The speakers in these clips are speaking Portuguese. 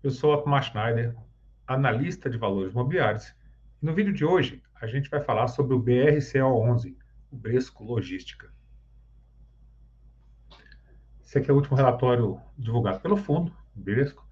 Eu sou Otmar Schneider, analista de valores imobiliários. E no vídeo de hoje, a gente vai falar sobre o BRCO11, o Bresco Logística. Esse aqui é o último relatório divulgado pelo fundo, o Bresco,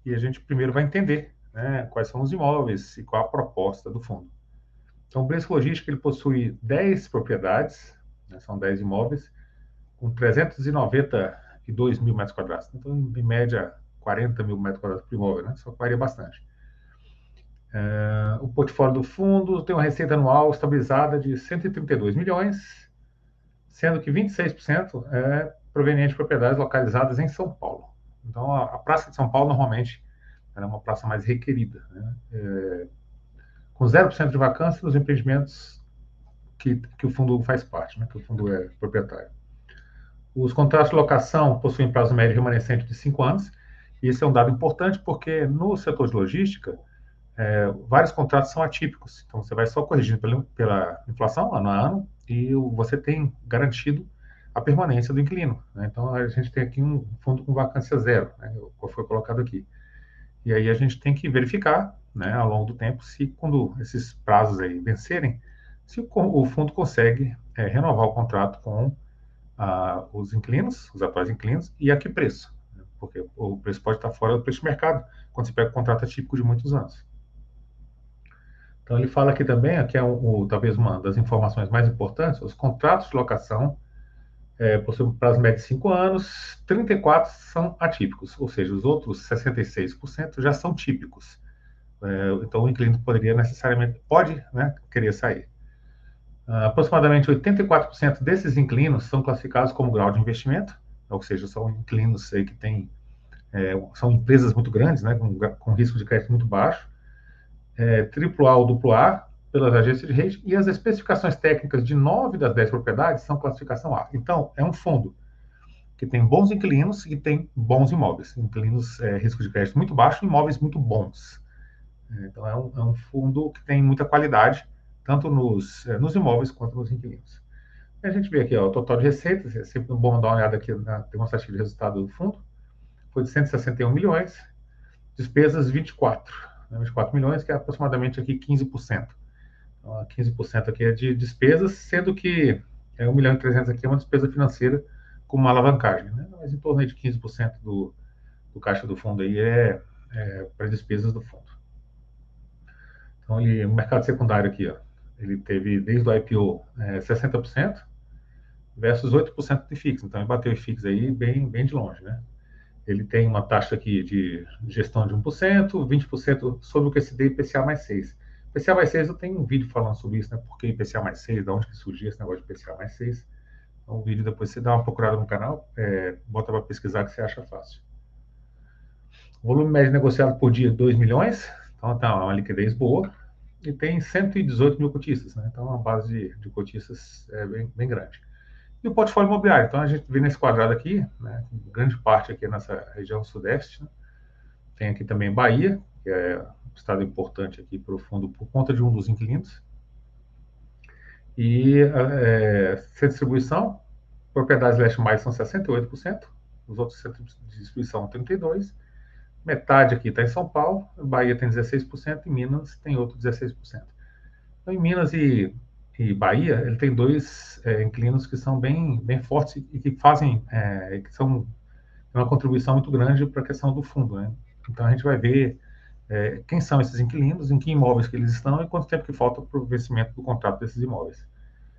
e a gente primeiro vai entender, né, quais são os imóveis e qual a proposta do fundo. Então, o Bresco Logística ele possui 10 propriedades, né, são 10 imóveis, com 392 mil metros quadrados. Então, em média, 40 mil metros quadrados por imóvel, né? Só que varia bastante. O portfólio do fundo tem uma receita anual estabilizada de 132 milhões, sendo que 26% é proveniente de propriedades localizadas em São Paulo. Então, a Praça de São Paulo, normalmente, é uma praça mais requerida, né? Com 0% de vacância nos empreendimentos que o fundo faz parte, né? Que o fundo é proprietário. Os contratos de locação possuem prazo médio remanescente de 5 anos, e esse é um dado importante porque no setor de logística, vários contratos são atípicos. Então, você vai só corrigindo pela inflação ano a ano e você tem garantido a permanência do inquilino, né? Então, a gente tem aqui um fundo com vacância zero, né, qual foi colocado aqui. E aí a gente tem que verificar, né, ao longo do tempo, se quando esses prazos aí vencerem, se o fundo consegue renovar o contrato com os inquilinos, os atuais inquilinos, e a que preço, né? Porque o preço pode estar fora do preço de mercado quando você pega um contrato atípico de muitos anos. Então, ele fala aqui também, que é talvez uma das informações mais importantes, os contratos de locação possuem um prazo médio de 5 anos, 34 são atípicos, ou seja, os outros 66% já são típicos. Então, o inquilino poderia necessariamente, pode, né, querer sair. Aproximadamente 84% desses inquilinos são classificados como grau de investimento, ou seja, são inquilinos aí que têm, são empresas muito grandes, né, com risco de crédito muito baixo, AAA ou AA pelas agências de rating, e as especificações técnicas de 9 das 10 propriedades são classificação A. Então, é um fundo que tem bons inquilinos e tem bons imóveis. Inquilinos, risco de crédito muito baixo, imóveis muito bons. Então, é um fundo que tem muita qualidade, tanto nos imóveis quanto nos inquilinos. A gente vê aqui, ó, o total de receitas, é sempre bom dar uma olhada aqui na demonstrativa de resultado do fundo, foi de 161 milhões, despesas 24, né, 24 milhões, que é aproximadamente aqui 15%. Então, 15% aqui é de despesas, sendo que 1 milhão e 300 aqui é uma despesa financeira com uma alavancagem, né? Mas em torno de 15% do caixa do fundo aí é para despesas do fundo. Então, o mercado secundário aqui, ó, ele teve desde o IPO 60% versus 8% de FIX. Então, ele bateu o FIX aí bem, bem de longe, né? Ele tem uma taxa aqui de gestão de 1%, 20% sobre o QCD e IPCA mais 6. IPCA mais 6, eu tenho um vídeo falando sobre isso, né? Por que IPCA mais 6, de onde que surgiu esse negócio de IPCA mais 6. Então, o vídeo depois você dá uma procurada no canal, bota para pesquisar que você acha fácil. O volume médio negociado por dia, 2 milhões, então tá uma liquidez boa. E tem 118 mil cotistas, né? Então, é uma base de cotistas bem, bem grande. E o portfólio imobiliário. Então, a gente vê nesse quadrado aqui, né, grande parte aqui nessa região sudeste, né? Tem aqui também Bahia, que é um estado importante aqui para o fundo por conta de um dos inquilinos. E sem distribuição, propriedades leste mais são 68%, os outros centros de distribuição 32%, metade aqui está em São Paulo, Bahia tem 16% e Minas tem outro 16%. Então, em Minas e Bahia, ele tem dois inquilinos que são bem, bem fortes e que fazem, que são uma contribuição muito grande para a questão do fundo, né? Então, a gente vai ver quem são esses inquilinos, em que imóveis que eles estão e quanto tempo que falta para o vencimento do contrato desses imóveis.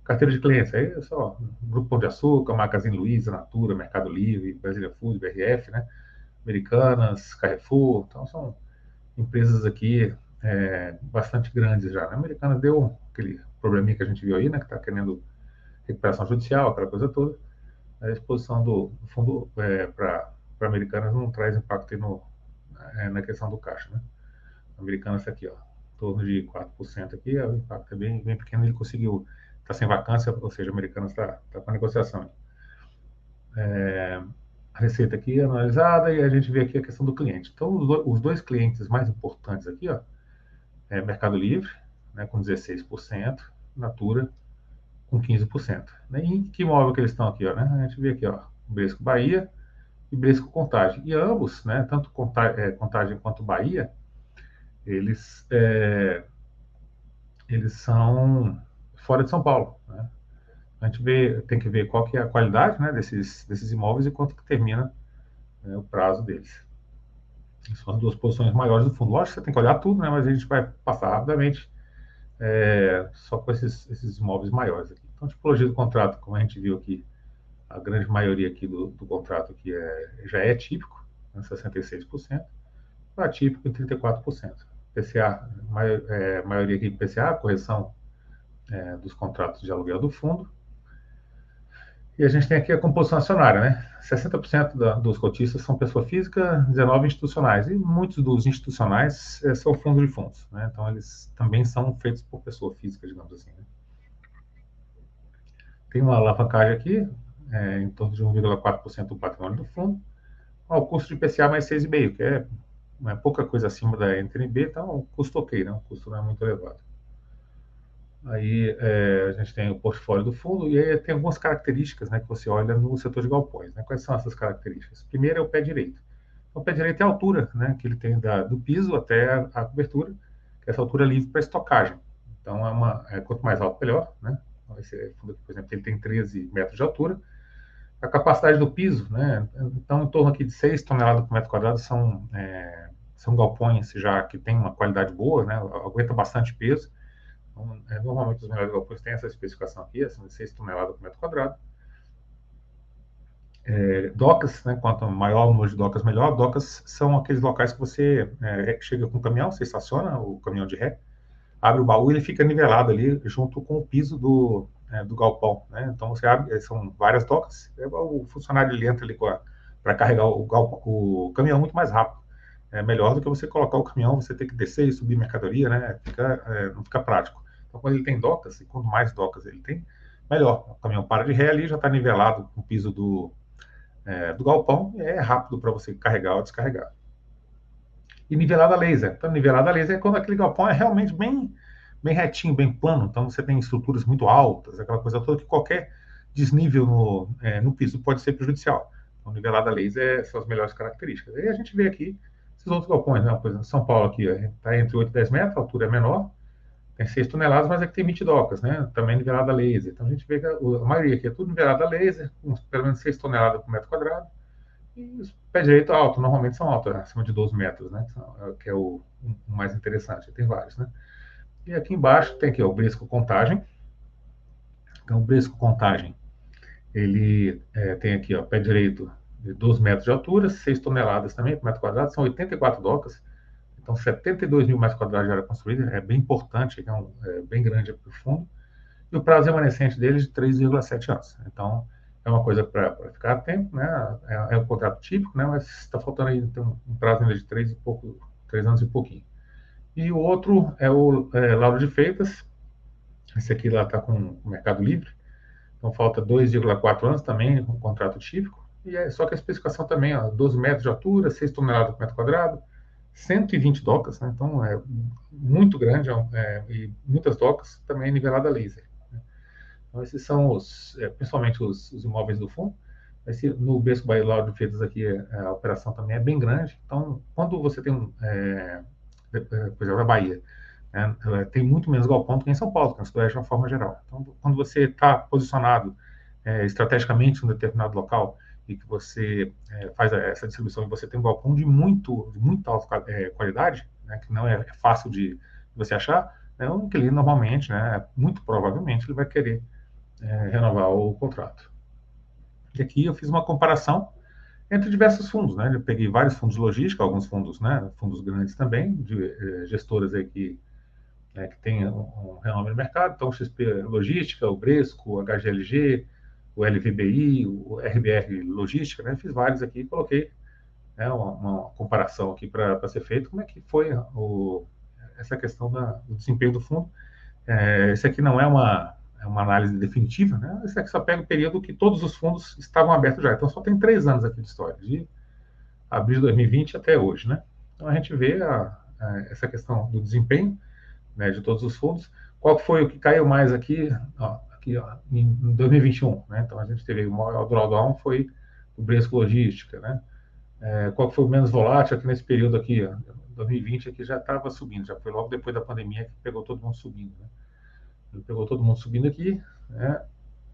Carteira de clientes, aí é só Grupo Pão de Açúcar, Magazine Luiza, Natura, Mercado Livre, Brasília Food, BRF, né? Americanas, Carrefour, então são empresas aqui bastante grandes já. A Americanas deu aquele probleminha que a gente viu aí, né? Que está querendo recuperação judicial, aquela coisa toda. A exposição do fundo para Americanas não traz impacto aí na questão do caixa, né? Americanas está aqui, ó, em torno de 4% aqui, o impacto é bem, bem pequeno, ele conseguiu, está sem vacância, ou seja, Americanas está com a negociação. A receita aqui é analisada e a gente vê aqui a questão do cliente. Então, os dois clientes mais importantes aqui, ó, Mercado Livre, né, com 16%, Natura, com 15%. Né? E em que imóvel que eles estão aqui, ó, né? A gente vê aqui, ó, Bresco Bahia, e Bradesco Contagem. E ambos, né, tanto Contagem quanto Bahia, eles, eles são fora de São Paulo, né? A gente tem que ver qual que é a qualidade, né, desses imóveis e quanto que termina, né, o prazo deles. São as duas posições maiores do fundo. Lógico que você tem que olhar tudo, né, mas a gente vai passar rapidamente, só com esses imóveis maiores aqui. Então, a tipologia do contrato, como a gente viu aqui, a grande maioria aqui do contrato aqui já é típico, né, 66%, o atípico em 34%. PCA, maioria aqui PCA, correção dos contratos de aluguel do fundo. E a gente tem aqui a composição acionária, né? 60% dos cotistas são pessoa física, 19% institucionais. E muitos dos institucionais são fundos de fundos, né? Então, eles também são feitos por pessoa física, digamos assim, né? Tem uma alavancagem aqui, em torno de 1,4% do patrimônio do fundo. O custo de PCA mais 6,5%, que é pouca coisa acima da NTNB, então o custo ok, né? O custo não é muito elevado. Aí a gente tem o portfólio do fundo e aí tem algumas características, né, que você olha no setor de galpões, né? Quais são essas características? Primeiro é o pé direito. Então, o pé direito é a altura, né, que ele tem do piso até a cobertura, que é essa altura livre para estocagem. Então, quanto mais alto, melhor, né? Então, esse fundo aqui, por exemplo, ele tem 13 metros de altura. A capacidade do piso, né? Então, em torno aqui de 6 toneladas por metro quadrado são galpões já que tem uma qualidade boa, né? Aguenta bastante peso. Então, normalmente os melhores galpões têm essa especificação aqui, acima de 6 toneladas por metro quadrado. Docas, né? Quanto maior o número de docas, melhor. Docas são aqueles locais que você chega com o caminhão, você estaciona o caminhão de ré, abre o baú e ele fica nivelado ali junto com o piso do galpão, né? Então você abre, são várias docas, o funcionário ele entra ali para carregar o caminhão muito mais rápido. É melhor do que você colocar o caminhão, você ter que descer e subir mercadoria, né? Não fica prático. Então, quando ele tem docas, e quanto mais docas ele tem, melhor. O caminhão para de ré ali, já está nivelado com o piso do galpão, e é rápido para você carregar ou descarregar. E nivelada laser. Então, nivelada laser é quando aquele galpão é realmente bem retinho, bem plano. Então, você tem estruturas muito altas, aquela coisa toda que qualquer desnível no piso pode ser prejudicial. Então, nivelada laser são as melhores características. Aí a gente vê aqui esses outros galpões, né? Por exemplo, São Paulo aqui está entre 8 e 10 metros, a altura é menor, tem 6 toneladas, mas aqui tem 20 docas, né? Também nivelada laser. Então, a gente vê que a maioria aqui é tudo nivelada laser, com pelo menos 6 toneladas por metro quadrado. E os pé direito alto, normalmente são altos, acima de 12 metros, né? Que é o mais interessante, tem vários, né? E aqui embaixo tem aqui o Bradesco Contagem. Então, o Bradesco Contagem, ele tem aqui, ó, pé direito de 12 metros de altura, 6 toneladas também por metro quadrado, são 84 docas, então 72 mil metros quadrados de área construída, é bem importante, bem grande para o fundo, e o prazo remanescente dele é de 3,7 anos. Então, é uma coisa para ficar atento, né? É um contrato típico, né? Mas está faltando aí então, um prazo ainda de 3 anos e pouquinho. E o outro é o Lauro de Freitas. Esse aqui lá está com o Mercado Livre. Então falta 2,4 anos também, um contrato típico. Só que a especificação também, ó, 12 metros de altura, 6 toneladas por metro quadrado, 120 docas, né? Então é muito grande e muitas docas, também nivelada laser. Então, esses são principalmente os imóveis do fundo. No Bradesco Bahia Lauro de Freitas aqui, a operação também é bem grande. Então, quando você tem, por exemplo, a Bahia, né, tem muito menos galpão do que em São Paulo, que é de uma forma geral. Então, quando você está posicionado estrategicamente em um determinado local e que você faz essa distribuição e você tem um galpão de muita alta qualidade, né, que não é fácil de você achar, né, o inquilino normalmente, né, muito provavelmente, ele vai querer renovar o contrato. E aqui eu fiz uma comparação entre diversos fundos, né? Eu peguei vários fundos de logística, alguns fundos, né? Fundos grandes também, de gestoras aí que tem um renome no mercado. Então, o XP Logística, o Bradesco, o HGLG, o LVBI, o RBR Logística, né? Fiz vários aqui e coloquei uma comparação aqui para ser feito. Como é que foi essa questão do desempenho do fundo? Esse aqui não é uma análise definitiva, né? Esse aqui só pega o período que todos os fundos estavam abertos já. Então, só tem 3 anos aqui de história, de abril de 2020 até hoje, né? Então, a gente vê essa questão do desempenho, né, de todos os fundos. Qual foi o que caiu mais aqui, ó, em 2021, né? Então, a gente teve o maior drawdown foi o Bradesco Logística, né? Qual que foi o menos volátil aqui nesse período aqui, ó, 2020 aqui já estava subindo, já foi logo depois da pandemia que pegou todo mundo subindo, né? Ele pegou todo mundo subindo aqui, né?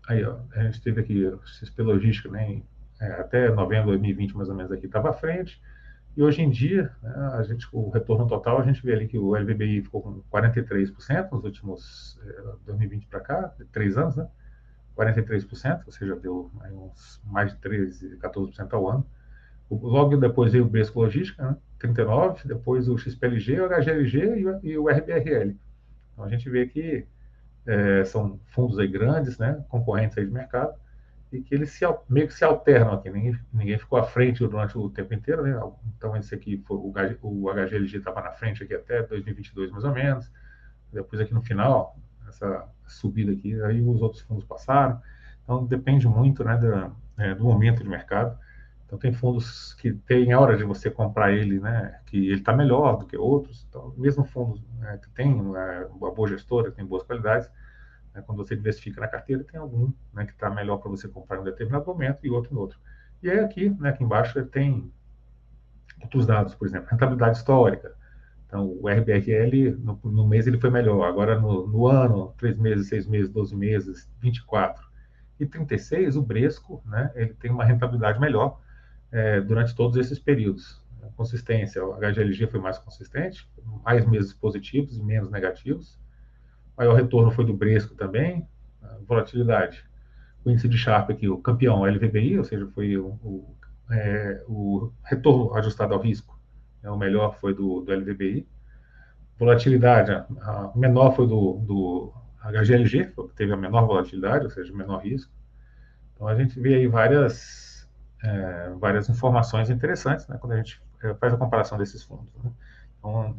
Aí, ó, a gente teve aqui o XP Logística, né? Até novembro de 2020, mais ou menos, aqui estava à frente. E hoje em dia, né, o retorno total, a gente vê ali que o LVBI ficou com 43% nos últimos 2020 para cá, 3 anos, né? 43%, ou seja, deu aí uns mais de 13, 14% ao ano. Logo depois veio o Bradesco Logística, né? 39%, depois o XPLG, o HGLG e o RBRL. Então a gente vê que são fundos aí grandes, né? Concorrentes aí de mercado, e que eles meio que se alternam aqui. Ninguém ficou à frente durante o tempo inteiro, né? Então esse aqui, o HGLG estava na frente aqui até 2022 mais ou menos. Depois aqui no final, essa subida aqui, aí os outros fundos passaram. Então depende muito, né, do momento de mercado. Então tem fundos que tem a hora de você comprar ele, né, que ele está melhor do que outros. Então mesmo fundos, né, que tem uma boa gestora, tem boas qualidades, né, quando você diversifica na carteira, tem algum, né, que está melhor para você comprar em um determinado momento e outro em outro. E aí aqui, né, aqui embaixo tem outros dados, por exemplo, rentabilidade histórica. Então, o RBRL, no mês ele foi melhor. Agora, no ano, 3 meses, 6 meses, 12 meses, 24 e 36, o Bradesco, né, ele tem uma rentabilidade melhor durante todos esses períodos. A consistência, o HGLG foi mais consistente, mais meses positivos e menos negativos. O maior retorno foi do Bradesco também. A volatilidade, o índice de Sharpe aqui, o campeão LVBI, ou seja, foi o retorno ajustado ao risco. O melhor foi do LVBI. Volatilidade, a menor foi do HGLG, que teve a menor volatilidade, ou seja, o menor risco. Então a gente vê aí várias informações interessantes, né, quando a gente faz a comparação desses fundos, né? Então,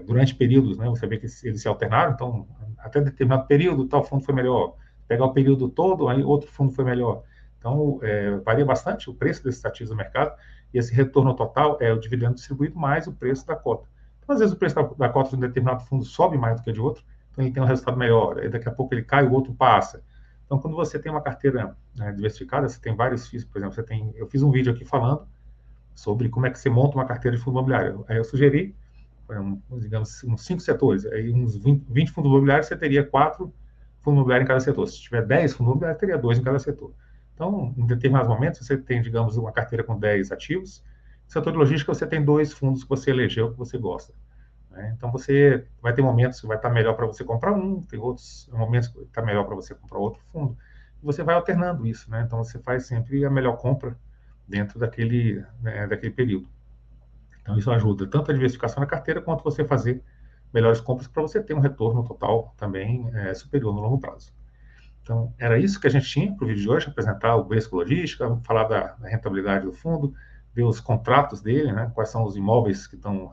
durante períodos, né, você vê que eles se alternaram, então até determinado período tal fundo foi melhor, pegar o período todo, aí outro fundo foi melhor. Então, varia bastante o preço desses ativos no mercado, e esse retorno total é o dividendo distribuído mais o preço da cota. Então, às vezes o preço da cota de um determinado fundo sobe mais do que de outro, então ele tem um resultado melhor, aí daqui a pouco ele cai, o outro passa. Então, quando você tem uma carteira, né, diversificada, você tem vários FIIs, por exemplo, eu fiz um vídeo aqui falando sobre como é que você monta uma carteira de fundo imobiliário. Aí eu sugeri, digamos, uns 5 setores, aí uns 20 fundos imobiliários, você teria 4 fundos imobiliários em cada setor. Se tiver 10 fundos imobiliários, teria 2 em cada setor. Então, em determinados momentos, você tem, digamos, uma carteira com 10 ativos. No setor de logística, você tem 2 fundos que você elegeu, que você gosta, né? Então, você vai ter momentos que vai estar melhor para você comprar um, tem outros momentos que vai estar melhor para você comprar outro fundo. E você vai alternando isso, né? Então, você faz sempre a melhor compra dentro daquele período. Então, isso ajuda tanto a diversificação na carteira, quanto você fazer melhores compras para você ter um retorno total também superior no longo prazo. Então, era isso que a gente tinha para o vídeo de hoje, apresentar o Bradesco Logística, falar da rentabilidade do fundo, ver os contratos dele, né, quais são os imóveis que são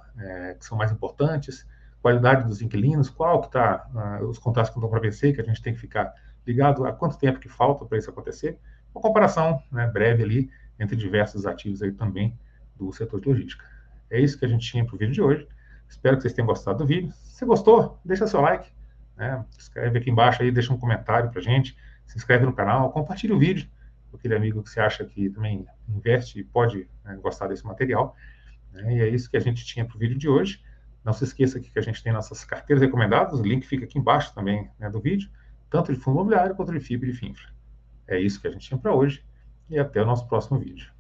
mais importantes, qualidade dos inquilinos, qual que está os contratos que estão para vencer, que a gente tem que ficar ligado a quanto tempo que falta para isso acontecer, uma comparação, né, breve ali entre diversos ativos aí também do setor de logística. É isso que a gente tinha para o vídeo de hoje. Espero que vocês tenham gostado do vídeo. Se gostou, deixa seu like, né? Escreve aqui embaixo aí, deixa um comentário pra gente, se inscreve no canal, compartilha o vídeo com aquele amigo que você acha que também investe e pode, né, gostar desse material, né? E é isso que a gente tinha para o vídeo de hoje. Não se esqueça que a gente tem nossas carteiras recomendadas, o link fica aqui embaixo também, né, do vídeo, tanto de fundo imobiliário quanto de FIP e de FINFRA. É isso que a gente tinha para hoje, e até o nosso próximo vídeo.